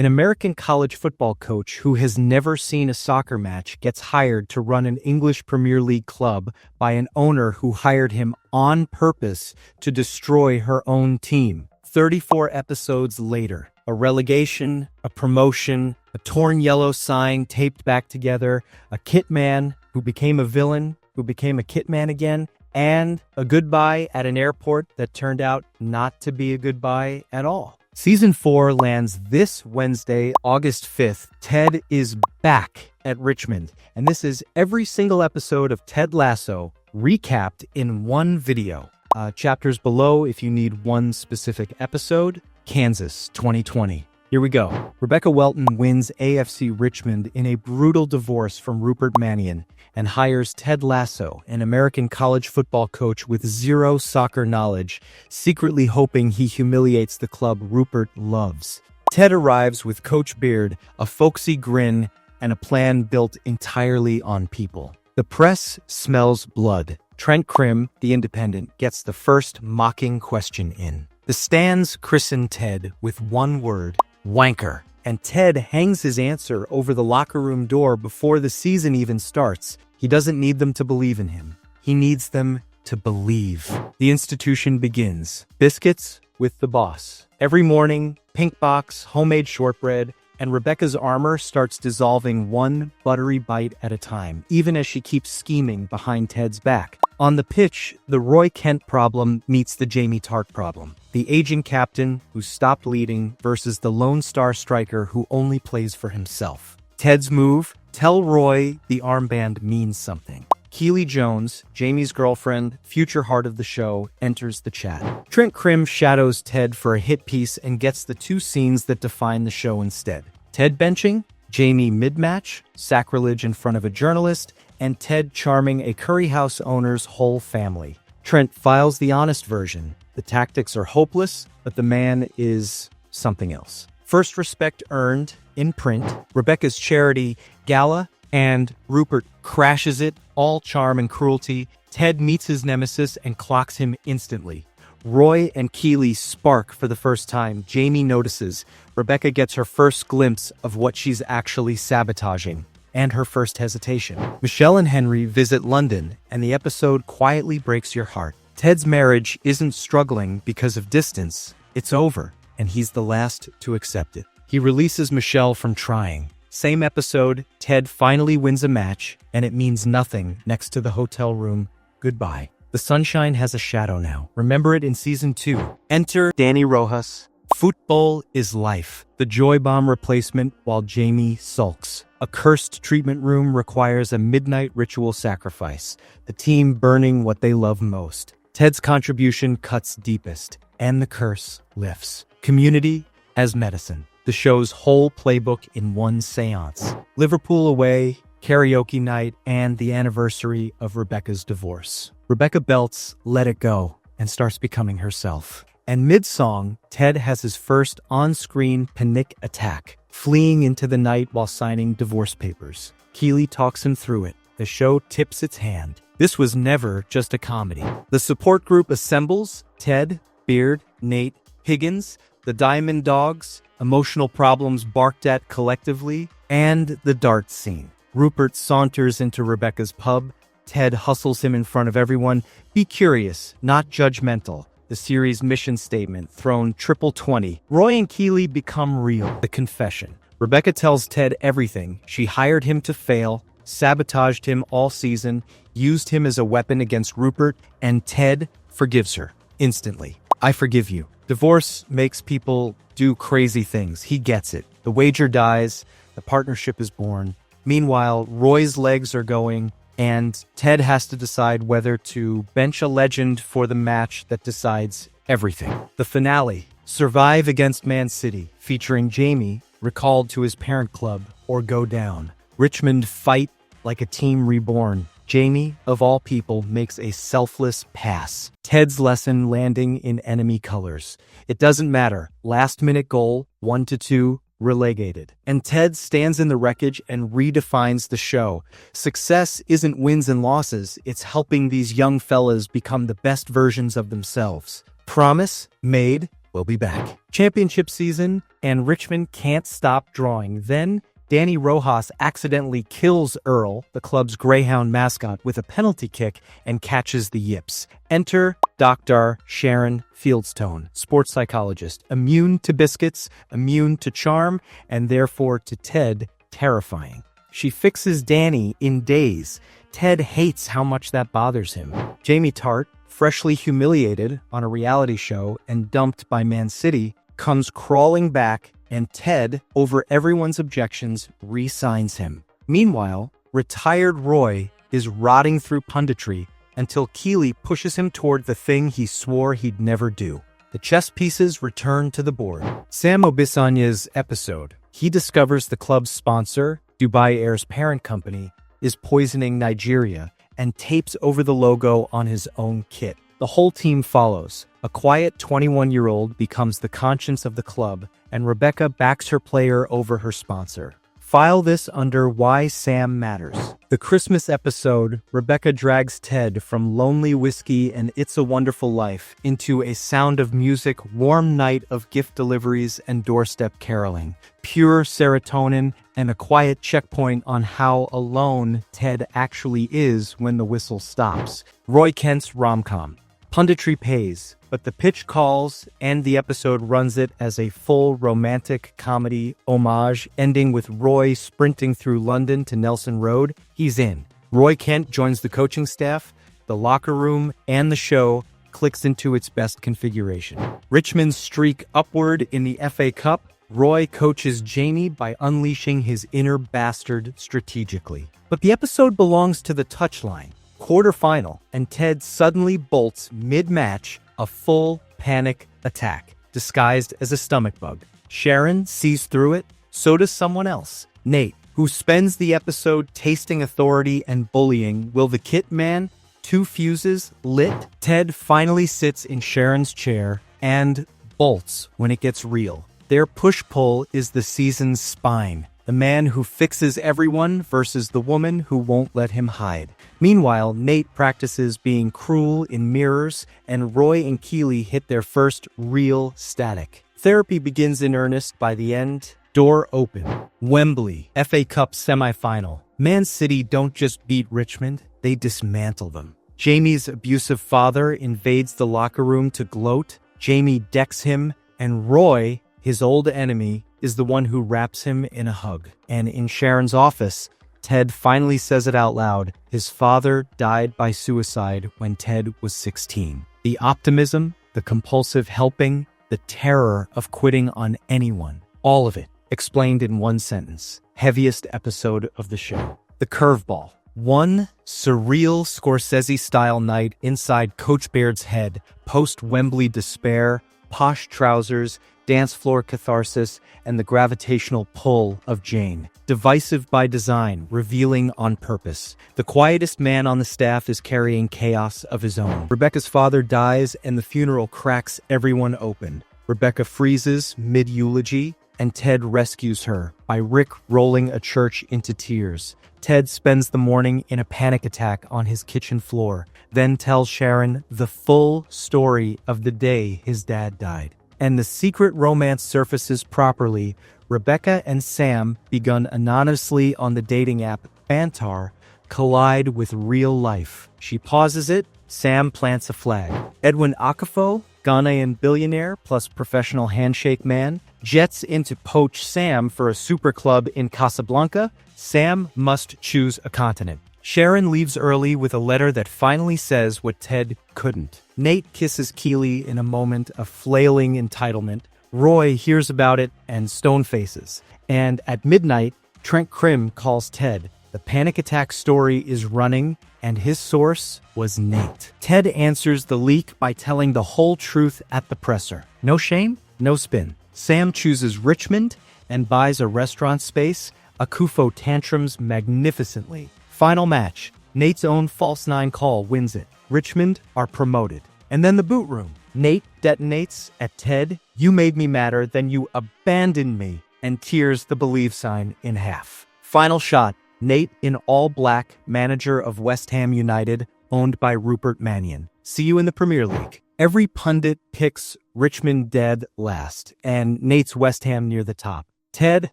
An American college football coach who has never seen a soccer match gets hired to run an English Premier League club by an owner who hired him on purpose to destroy her own team. 34 episodes later, a relegation, a promotion, a torn yellow sign taped back together, a kit man who became a villain, who became a kit man again, and a goodbye at an airport that turned out not to be a goodbye at all. Season 4 lands this Wednesday, August 5th. Ted is back at Richmond, and this is every single episode of Ted Lasso recapped in one video. Chapters below if you need one specific episode. Kansas, 2020. Here we go. Rebecca Welton wins AFC Richmond in a brutal divorce from Rupert Mannion and hires Ted Lasso, an American college football coach with zero soccer knowledge, secretly hoping he humiliates the club Rupert loves. Ted arrives with Coach Beard, a folksy grin, and a plan built entirely on people. The press smells blood. Trent Crimm, the Independent, gets the first mocking question in. The stands christen Ted with one word: wanker. And Ted hangs his answer over the locker room door before the season even starts. He doesn't need them to believe in him. He needs them to believe. The institution begins. Biscuits with the boss. Every morning, pink box, homemade shortbread, and Rebecca's armor starts dissolving one buttery bite at a time, even as she keeps scheming behind Ted's back. On the pitch, the Roy Kent problem meets the Jamie Tart problem. The aging captain who stopped leading versus the lone star striker who only plays for himself. Ted's move: tell Roy the armband means something. Keely Jones, Jamie's girlfriend, future heart of the show, enters the chat. Trent Crimm shadows Ted for a hit piece and gets the two scenes that define the show instead. Ted benching, Jamie mid-match, sacrilege in front of a journalist, and Ted charming a curry house owner's whole family. Trent files the honest version. The tactics are hopeless, but the man is something else. First respect earned in print, Rebecca's charity gala, and Rupert crashes it, all charm and cruelty. Ted meets his nemesis and clocks him instantly. Roy and Keely spark for the first time. Jamie notices. Rebecca gets her first glimpse of what she's actually sabotaging, and her first hesitation. Michelle and Henry visit London, and the episode quietly breaks your heart. Ted's marriage isn't struggling because of distance. It's over, and he's the last to accept it. He releases Michelle from trying. Same episode, Ted finally wins a match, and it means nothing next to the hotel room goodbye. The sunshine has a shadow now. Remember it in season 2. Enter Danny Rojas. Football is life. The joy bomb replacement while Jamie sulks. A cursed treatment room requires a midnight ritual sacrifice. The team burning what they love most. Ted's contribution cuts deepest, and the curse lifts. Community as medicine. The show's whole playbook in one seance. Liverpool away, karaoke night, and the anniversary of Rebecca's divorce. Rebecca belts Let It Go and starts becoming herself. And mid-song, Ted has his first on-screen panic attack, fleeing into the night while signing divorce papers. Keely talks him through it. The show tips its hand. This was never just a comedy. The support group assembles: Ted, Beard, Nate, Higgins, the Diamond Dogs, emotional problems barked at collectively, and the dart scene. Rupert saunters into Rebecca's pub. Ted hustles him in front of everyone. Be curious, not judgmental. The series' mission statement, thrown triple 20. Roy and Keely become real. The confession. Rebecca tells Ted everything. She hired him to fail, sabotaged him all season, used him as a weapon against Rupert, and Ted forgives her instantly. I forgive you. Divorce makes people do crazy things. He gets it. The wager dies. The partnership is born. Meanwhile, Roy's legs are going, and Ted has to decide whether to bench a legend for the match that decides everything. The finale, Survive Against Man City, featuring Jamie, recalled to his parent club, or go down. Richmond fight like a team reborn. Jamie, of all people, makes a selfless pass. Ted's lesson landing in enemy colors. It doesn't matter. Last-minute goal, 1-2, relegated. And Ted stands in the wreckage and redefines the show. Success isn't wins and losses. It's helping these young fellas become the best versions of themselves. Promise made, We'll be back. Championship season, and Richmond can't stop drawing. Then, Danny Rojas accidentally kills Earl, the club's Greyhound mascot, with a penalty kick and catches the yips. Enter Dr. Sharon Fieldstone, sports psychologist, immune to biscuits, immune to charm, and therefore to Ted, terrifying. She fixes Danny in days. Ted hates how much that bothers him. Jamie Tart, freshly humiliated on a reality show and dumped by Man City, comes crawling back, and Ted, over everyone's objections, re-signs him. Meanwhile, retired Roy is rotting through punditry until Keeley pushes him toward the thing he swore he'd never do. The chess pieces return to the board. Sam Obissanya's episode. He discovers the club's sponsor, Dubai Air's parent company, is poisoning Nigeria and tapes over the logo on his own kit. The whole team follows. A quiet 21-year-old becomes the conscience of the club, and Rebecca backs her player over her sponsor. File this under Why Sam Matters. The Christmas episode, Rebecca drags Ted from Lonely Whiskey and It's a Wonderful Life into a Sound of Music warm night of gift deliveries and doorstep caroling. Pure serotonin and a quiet checkpoint on how alone Ted actually is when the whistle stops. Roy Kent's rom-com. Punditry pays, but the pitch calls, and the episode runs it as a full romantic comedy homage, ending with Roy sprinting through London to Nelson Road. He's in. Roy Kent joins the coaching staff, the locker room, and the show clicks into its best configuration. Richmond's streak upward in the FA Cup. Roy coaches Jamie by unleashing his inner bastard strategically. But the episode belongs to the touchline. Quarterfinal, and Ted suddenly bolts mid-match, a full panic attack, disguised as a stomach bug. Sharon sees through it, so does someone else. Nate, who spends the episode tasting authority and bullying, will the kit man, 2 fuses, lit. Ted finally sits in Sharon's chair and bolts when it gets real. Their push-pull is the season's spine. The man who fixes everyone versus the woman who won't let him hide. Meanwhile, Nate practices being cruel in mirrors, and Roy and Keeley hit their first real static. Therapy begins in earnest by the end. Door open. Wembley, FA Cup semi-final. Man City don't just beat Richmond, they dismantle them. Jamie's abusive father invades the locker room to gloat. Jamie decks him, and Roy, his old enemy, is the one who wraps him in a hug. And in Sharon's office, Ted finally says it out loud. His father died by suicide when Ted was 16. The optimism, the compulsive helping, the terror of quitting on anyone. All of it explained in one sentence. Heaviest episode of the show. The curveball. One surreal Scorsese-style night inside Coach Baird's head, post-Wembley despair, posh trousers, dance floor catharsis, and the gravitational pull of Jane. Divisive by design, revealing on purpose. The quietest man on the staff is carrying chaos of his own. Rebecca's father dies, and the funeral cracks everyone open. Rebecca freezes mid-eulogy, and Ted rescues her by Rick rolling a church into tears. Ted spends the morning in a panic attack on his kitchen floor, then tells Sharon the full story of the day his dad died. And the secret romance surfaces properly. Rebecca and Sam, begun anonymously on the dating app Bantar, collide with real life. She pauses it. Sam plants a flag. Edwin Akufo, Ghanaian billionaire plus professional handshake man, jets in to poach Sam for a super club in Casablanca. Sam must choose a continent. Sharon leaves early with a letter that finally says what Ted couldn't. Nate kisses Keeley in a moment of flailing entitlement. Roy hears about it and stone faces. And at midnight, Trent Krim calls Ted. The panic attack story is running, and his source was Nate. Ted answers the leak by telling the whole truth at the presser. No shame, no spin. Sam chooses Richmond and buys a restaurant space. Akufo tantrums magnificently. Final match. Nate's own false 9 call wins it. Richmond are promoted. And then the boot room. Nate detonates at Ted. You made me madder, then you abandoned me. And tears the believe sign in half. Final shot. Nate in all black, manager of West Ham United, owned by Rupert Mannion. See you in the Premier League. Every pundit picks Richmond dead last, and Nate's West Ham near the top. Ted,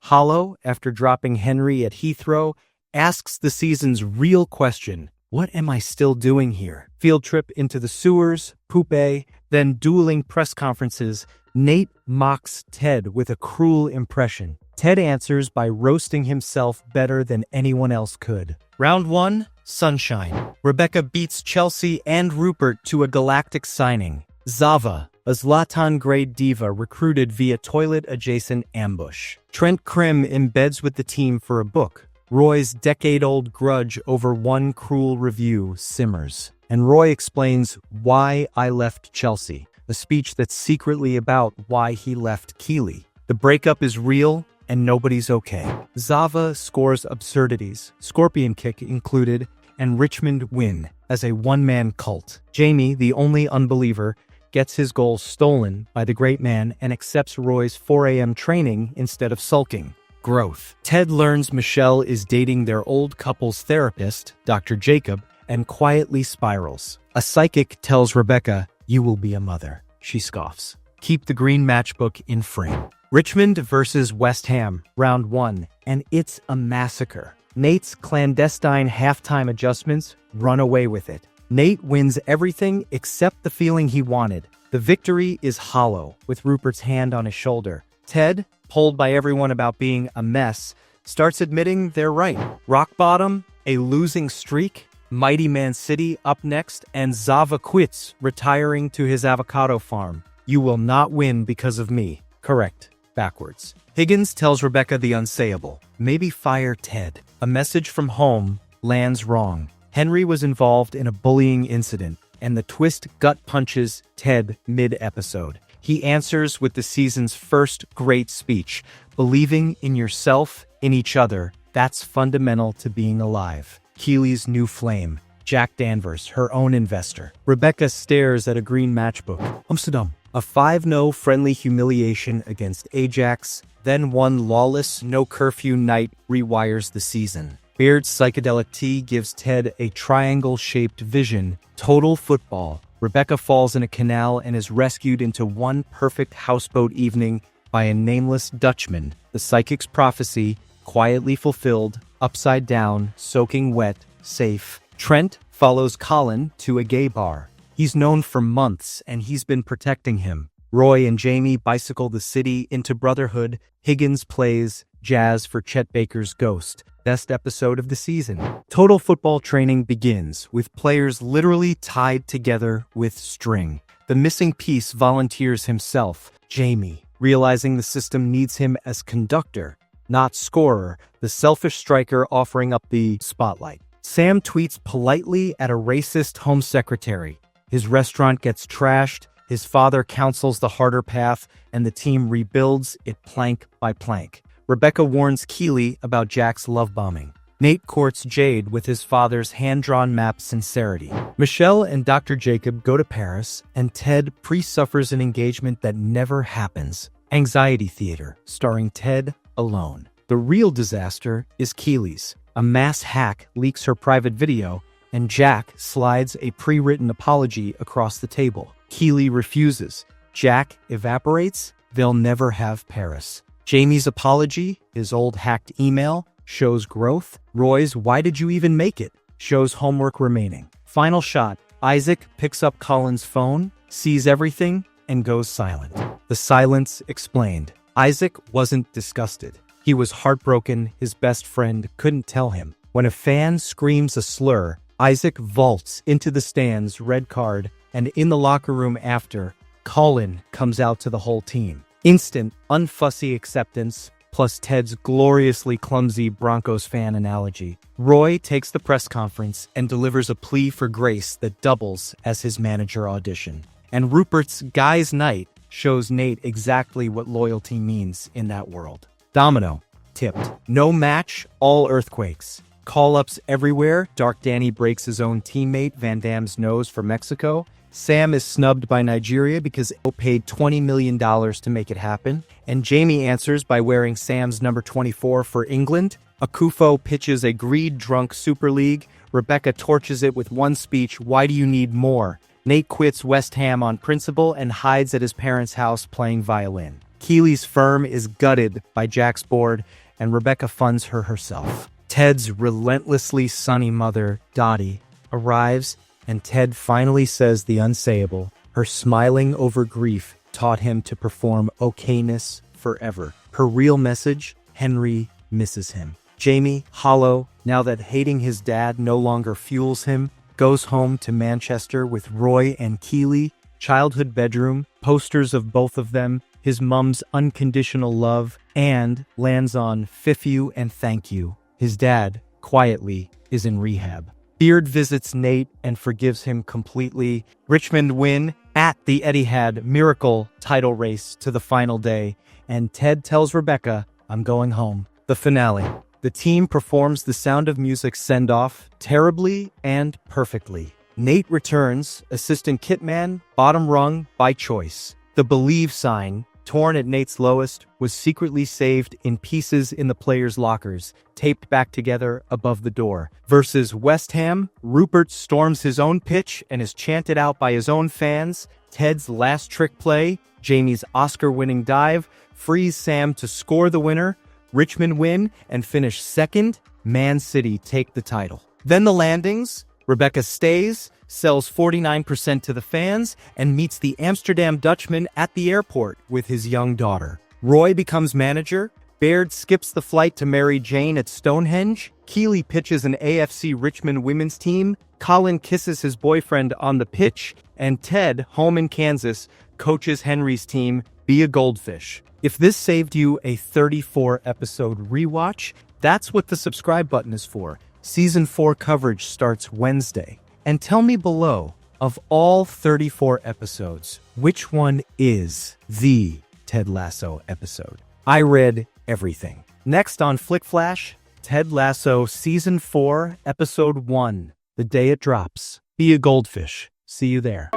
hollow after dropping Henry at Heathrow, asks the season's real question: what am I still doing here? Field trip into the sewers, poupée, then dueling press conferences. Nate mocks Ted with a cruel impression. Ted answers by roasting himself better than anyone else could. Round 1, Sunshine. Rebecca beats Chelsea and Rupert to a galactic signing. Zava, a Zlatan-grade diva recruited via toilet-adjacent ambush. Trent Krim embeds with the team for a book. Roy's decade-old grudge over one cruel review simmers. And Roy explains why I left Chelsea, a speech that's secretly about why he left Keeley. The breakup is real, and nobody's okay. Zava scores absurdities, Scorpion Kick included, and Richmond win as a one-man cult. Jamie, the only unbeliever, gets his goal stolen by the great man and accepts Roy's 4 a.m. training instead of sulking. Growth. Ted learns Michelle is dating their old couple's therapist, Dr. Jacob, and quietly spirals. A psychic tells Rebecca, "You will be a mother." She scoffs. Keep the green matchbook in frame. Richmond versus West Ham, round 1, and it's a massacre. Nate's clandestine halftime adjustments run away with it. Nate wins everything except the feeling he wanted. The victory is hollow, with Rupert's hand on his shoulder. Ted, polled by everyone about being a mess, starts admitting they're right. Rock bottom, a losing streak, mighty Man City up next, and Zava quits, retiring to his avocado farm. You will not win because of me. Correct. Backwards. Higgins tells Rebecca the unsayable. Maybe fire Ted. A message from home lands wrong. Henry was involved in a bullying incident, and the twist gut punches Ted mid-episode. He answers with the season's first great speech. Believing in yourself, in each other, that's fundamental to being alive. Keeley's new flame. Jack Danvers, her own investor. Rebecca stares at a green matchbook. Amsterdam. A 5-0 friendly humiliation against Ajax, then one lawless, no-curfew night rewires the season. Beard's psychedelic tea gives Ted a triangle-shaped vision. Total football. Rebecca falls in a canal and is rescued into one perfect houseboat evening by a nameless Dutchman. The psychic's prophecy, quietly fulfilled, upside down, soaking wet, safe. Trent follows Colin to a gay bar. He's known for months, and he's been protecting him. Roy and Jamie bicycle the city into brotherhood. Higgins plays jazz for Chet Baker's Ghost. Best episode of the season. Total football training begins, with players literally tied together with string. The missing piece volunteers himself, Jamie, realizing the system needs him as conductor, not scorer, the selfish striker offering up the spotlight. Sam tweets politely at a racist home secretary. His restaurant gets trashed, his father counsels the harder path, and the team rebuilds it plank by plank. Rebecca warns Keeley about Jack's love bombing. Nate courts Jade with his father's hand-drawn map sincerity. Michelle and Dr. Jacob go to Paris, and Ted pre-suffers an engagement that never happens. Anxiety Theater, starring Ted alone. The real disaster is Keeley's. A mass hack leaks her private video, and Jack slides a pre-written apology across the table. Keeley refuses. Jack evaporates. They'll never have Paris. Jamie's apology, his old hacked email, shows growth. Roy's "why did you even make it?" shows homework remaining. Final shot. Isaac picks up Colin's phone, sees everything, and goes silent. The silence explained. Isaac wasn't disgusted. He was heartbroken his best friend couldn't tell him. When a fan screams a slur, Isaac vaults into the stands, red card, and in the locker room after, Colin comes out to the whole team. Instant, unfussy acceptance, plus Ted's gloriously clumsy Broncos fan analogy. Roy takes the press conference and delivers a plea for grace that doubles as his manager audition. And Rupert's Guys' Night shows Nate exactly what loyalty means in that world. Domino. Tipped. No match, all earthquakes. Call-ups everywhere. Dark Danny breaks his own teammate Van Damme's nose for Mexico. Sam is snubbed by Nigeria because they paid $20 million to make it happen. And Jamie answers by wearing Sam's number 24 for England. Akufo pitches a greed-drunk Super League. Rebecca torches it with one speech, "Why do you need more?" Nate quits West Ham on principle and hides at his parents' house playing violin. Keely's firm is gutted by Jack's board, and Rebecca funds her herself. Ted's relentlessly sunny mother, Dottie, arrives, and Ted finally says the unsayable. Her smiling over grief taught him to perform okayness forever. Her real message: Henry misses him. Jamie, hollow, now that hating his dad no longer fuels him, goes home to Manchester with Roy and Keely, childhood bedroom, posters of both of them, his mum's unconditional love, and lands on "Fiff you and thank you." His dad, quietly, is in rehab. Beard visits Nate and forgives him completely. Richmond win at the Etihad Miracle title race to the final day, and Ted tells Rebecca, "I'm going home." The finale. The team performs the Sound of Music send-off terribly and perfectly. Nate returns, assistant kitman, bottom rung by choice. The Believe sign, torn at Nate's lowest, was secretly saved in pieces in the players' lockers, taped back together above the door. Versus West Ham, Rupert storms his own pitch and is chanted out by his own fans. Ted's last trick play, Jamie's Oscar-winning dive, frees Sam to score the winner. Richmond win and finish second. Man City take the title. Then the landings. Rebecca stays, sells 49% to the fans, and meets the Amsterdam Dutchman at the airport with his young daughter. Roy becomes manager. Baird skips the flight to marry Jane at Stonehenge. Keely pitches an AFC Richmond women's team. Colin kisses his boyfriend on the pitch. And Ted, home in Kansas, coaches Henry's team, Be a Goldfish. If this saved you a 34-episode rewatch, that's what the subscribe button is for. Season 4 coverage starts Wednesday. And tell me below, of all 34 episodes, which one is the Ted Lasso episode? I read everything. Next on Flick Flash, Ted Lasso Season 4, Episode 1, the day it drops. Be a Goldfish. See you there.